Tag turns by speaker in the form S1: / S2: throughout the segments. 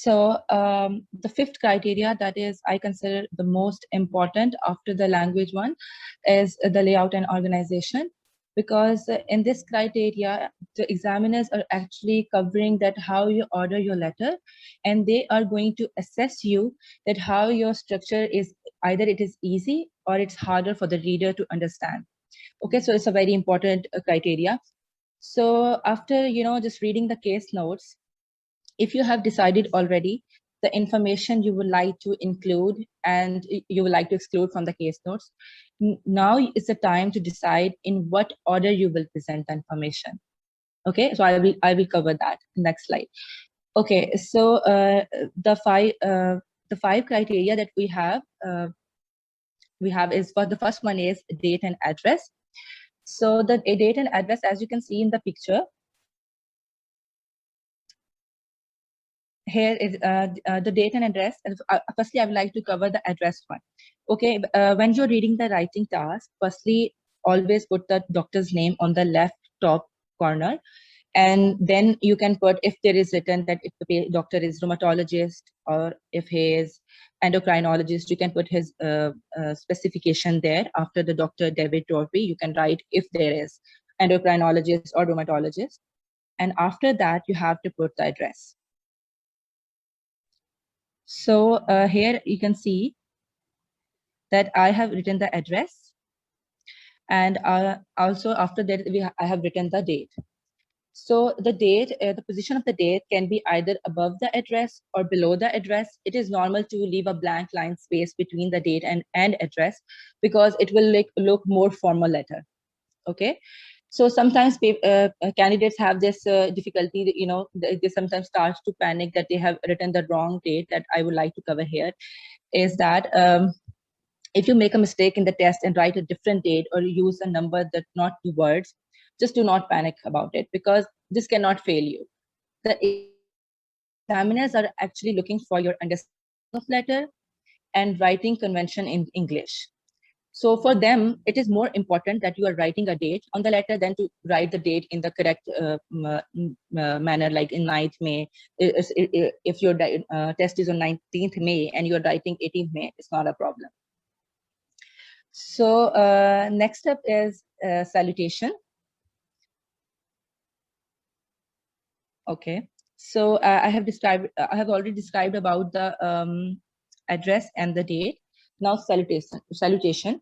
S1: The fifth criteria that is I consider the most important after the language one is the layout and organization, because in this criteria, the examiners are actually covering that how you order your letter, and they are going to assess you that how your structure is, either it is easy or it's harder for the reader to understand. Okay, so it's a very important criteria. So after, just reading the case notes, if you have decided already the information you would like to include and you would like to exclude from the case notes, now is the time to decide in what order you will present the information. Okay, so I will cover that next slide. Okay, so the five criteria that we have is, for the first one is date and address. So the date and address, as you can see in the picture, here is the date and address. Firstly, I would like to cover the address one. Okay, when you're reading the writing task, firstly, always put the doctor's name on the left top corner. And then you can put, if there is written that if the doctor is rheumatologist or if he is endocrinologist, you can put his specification there. After the Dr. David Torpy, you can write if there is endocrinologist or rheumatologist. And after that, you have to put the address. So here you can see that I have written the address, and also after that I have written the date. So the date, the position of the date can be either above the address or below the address. It is normal to leave a blank line space between the date and address, because it will look more formal letter. Okay. So sometimes candidates have this difficulty, they sometimes start to panic that they have written the wrong date. That I would like to cover here is that if you make a mistake in the test and write a different date or use a number that not two words, just do not panic about it, because this cannot fail you. The examiners are actually looking for your understanding of letter and writing convention in English. So for them, it is more important that you are writing a date on the letter than to write the date in the correct manner, like in 9th May. If your test is on 19th May and you're writing 18th May, it's not a problem. So next up is salutation. Okay, so I have already described about the address and the date. Now salutation.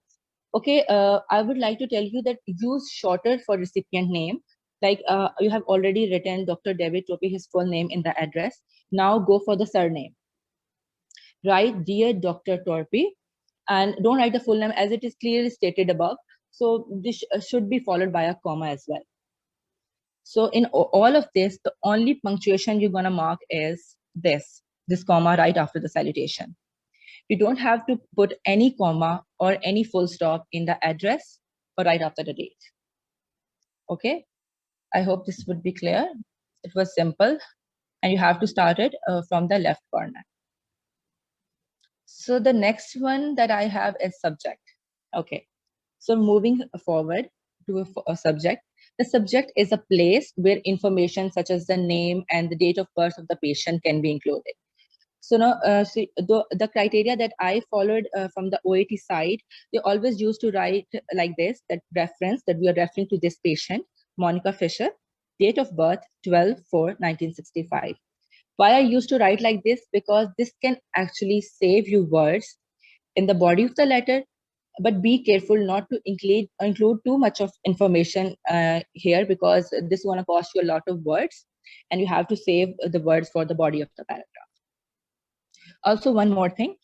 S1: Okay, I would like to tell you that use shorter for recipient name. Like you have already written Dr. David Torpy, his full name in the address. Now go for the surname. Write Dear Dr. Torpy, and don't write the full name as it is clearly stated above. So this should be followed by a comma as well. So in all of this, the only punctuation you're going to mark is this comma right after the salutation. You don't have to put any comma or any full stop in the address or right after the date. Okay, I hope this would be clear. It was simple, and you have to start it from the left corner. So the next one that I have is subject. Okay, so moving forward to a subject. The subject is a place where information such as the name and the date of birth of the patient can be included. So now, the criteria that I followed from the OAT side, they always used to write like this, that reference, that we are referring to this patient, Monica Fisher, date of birth 12/4/1965. Why I used to write like this? Because this can actually save you words in the body of the letter, but be careful not to include too much of information here, because this is going to cost you a lot of words, and you have to save the words for the body of the paragraph. Also, one more thing,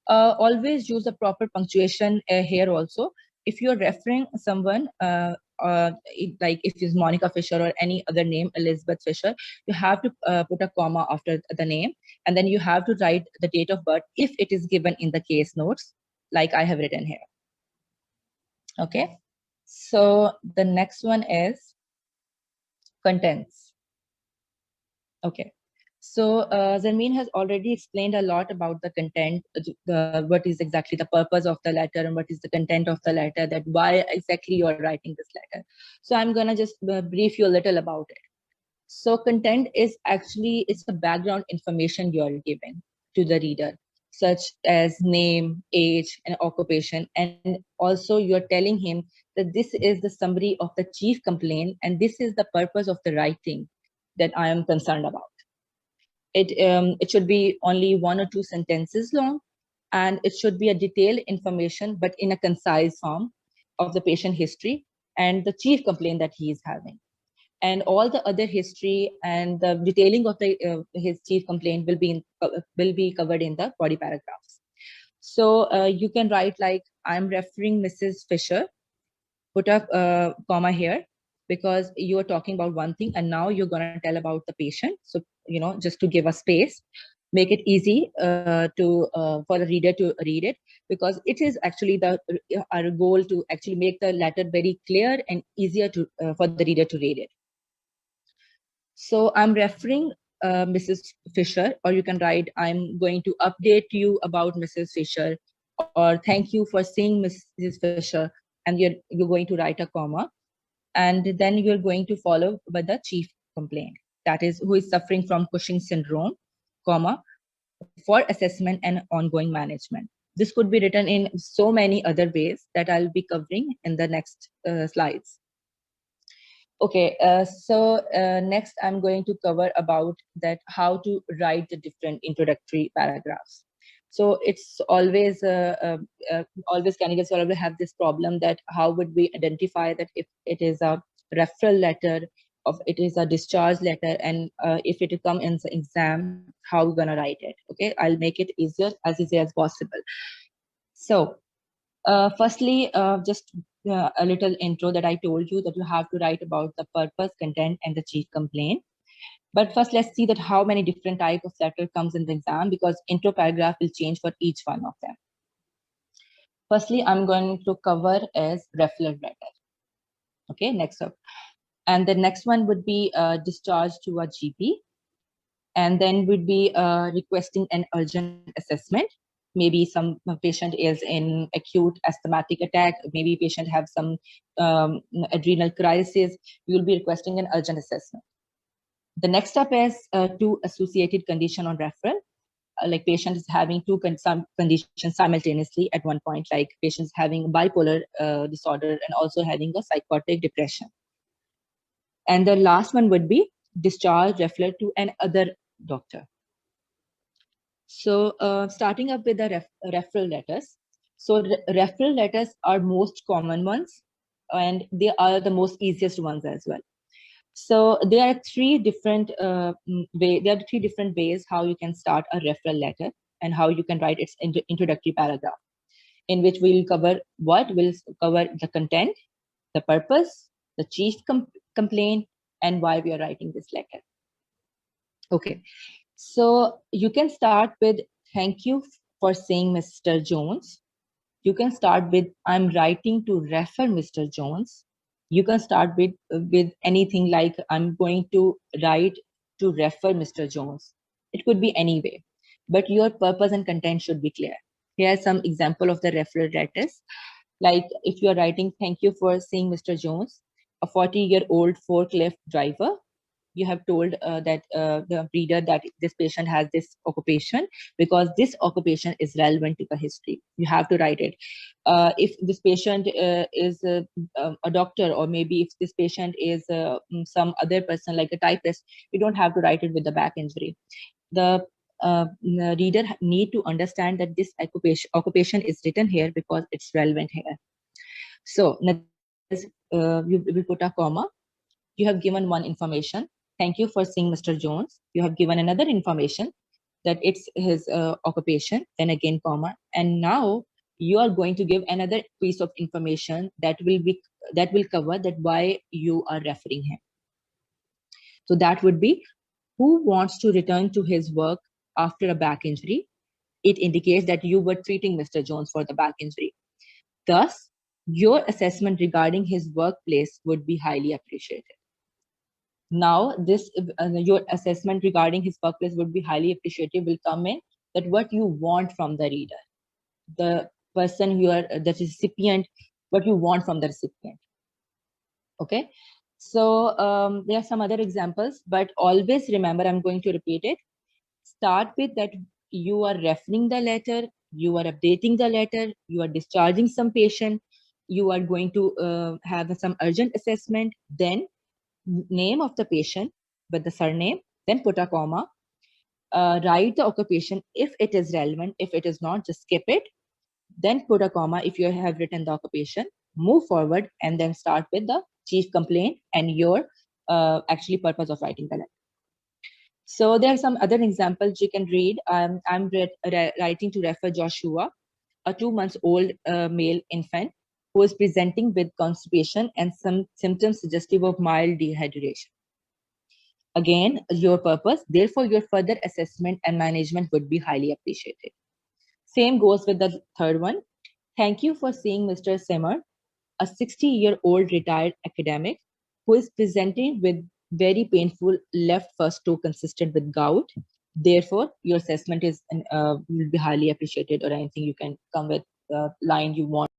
S1: always use the proper punctuation here also. If you're referring someone, like if it's Monica Fisher or any other name, Elizabeth Fisher, you have to put a comma after the name, and then you have to write the date of birth if it is given in the case notes, like I have written here. Okay, so the next one is contents. Okay, so Zarmeen has already explained a lot about the content, what is exactly the purpose of the letter and what is the content of the letter, that why exactly you are writing this letter. So I'm gonna just brief you a little about it. So content is actually, it's the background information you are giving to the reader, such as name, age, and occupation. And also you're telling him that this is the summary of the chief complaint, and this is the purpose of the writing that I am concerned about. It should be only 1 or 2 sentences long, and it should be a detailed information, but in a concise form of the patient history and the chief complaint that he is having. And all the other history and the detailing of his chief complaint will be covered in the body paragraphs. So you can write like, I'm referring Mrs. Fisher, put a comma here, because you are talking about one thing and now you're going to tell about the patient. So, just to give a space, make it easy for the reader to read it, because it is actually our goal to actually make the letter very clear and easier for the reader to read it. So I'm referring Mrs. Fisher, or you can write, I'm going to update you about Mrs. Fisher, or thank you for seeing Mrs. Fisher, and you're going to write a comma, and then you're going to follow with the chief complaint, that is, who is suffering from Cushing syndrome, comma, for assessment and ongoing management. This could be written in so many other ways that I'll be covering in the next slides. Okay, so next I'm going to cover about that how to write the different introductory paragraphs. So it's always candidates always have this problem that how would we identify that if it is a referral letter, of it is a discharge letter, and if it come in the exam, how we're gonna write it. Okay, I'll make it easy as possible. So firstly, just a little intro that I told you that you have to write about the purpose, content, and the chief complaint. But first, let's see that how many different type of letter comes in the exam, because intro paragraph will change for each one of them. Firstly, I'm going to cover as referral letter. Okay, next up. And the next one would be discharge to a GP. And then would be requesting an urgent assessment. Maybe some patient is in acute asthmatic attack, maybe patient have some adrenal crisis, you will be requesting an urgent assessment. The next step is two associated condition on referral, like patient is having some conditions simultaneously at one point, like patients having bipolar disorder and also having a psychotic depression. And the last one would be discharge referral to another doctor. So starting up with the referral letters. So referral letters are most common ones, and they are the most easiest ones as well. So there are three different ways how you can start a referral letter and how you can write its introductory paragraph, in which we'll cover the content, the purpose, the chief complaint, and why we are writing this letter. Okay, so you can start with thank you for seeing Mr. Jones. You can start with I'm writing to refer Mr. Jones. You can start with anything like I'm going to write to refer Mr. Jones. It could be any way, but your purpose and content should be clear. Here are some example of the referral letters. Like if you are writing thank you for seeing Mr. Jones, a 40-year-old forklift driver, you have told the reader that this patient has this occupation because this occupation is relevant to the history. You have to write it. If this patient is a doctor, or maybe if this patient is some other person like a typist, you don't have to write it with the back injury. The reader need to understand that this occupation is written here because it's relevant here. So you will put a comma. You have given one information. Thank you for seeing Mr. Jones. You have given another information that it's his occupation, then again comma. And now you are going to give another piece of information that will cover that why you are referring him. So that would be, who wants to return to his work after a back injury? It indicates that you were treating Mr. Jones for the back injury. Thus, your assessment regarding his workplace would be highly appreciated. Now, your assessment regarding his workplace would be highly appreciated will come in that what you want from the reader, the person you are, the recipient, what you want from the recipient. Okay, So there are some other examples, but always remember, I'm going to repeat it. Start with that you are referring the letter, you are updating the letter, you are discharging some patient, you are going to have some urgent assessment, then name of the patient with the surname, then put a comma, write the occupation if it is relevant. If it is not, just skip it. Then put a comma if you have written the occupation. Move forward and then start with the chief complaint and your actually purpose of writing the letter. So there are some other examples you can read. I'm writing to refer Joshua, a 2 months old male infant who is presenting with constipation and some symptoms suggestive of mild dehydration. Again, your purpose, therefore your further assessment and management would be highly appreciated. Same goes with the third one. Thank you for seeing Mr. Simmer, a 60-year-old retired academic who is presenting with very painful left first toe consistent with gout. Therefore, your assessment is will be highly appreciated, or anything you can come with the line you want.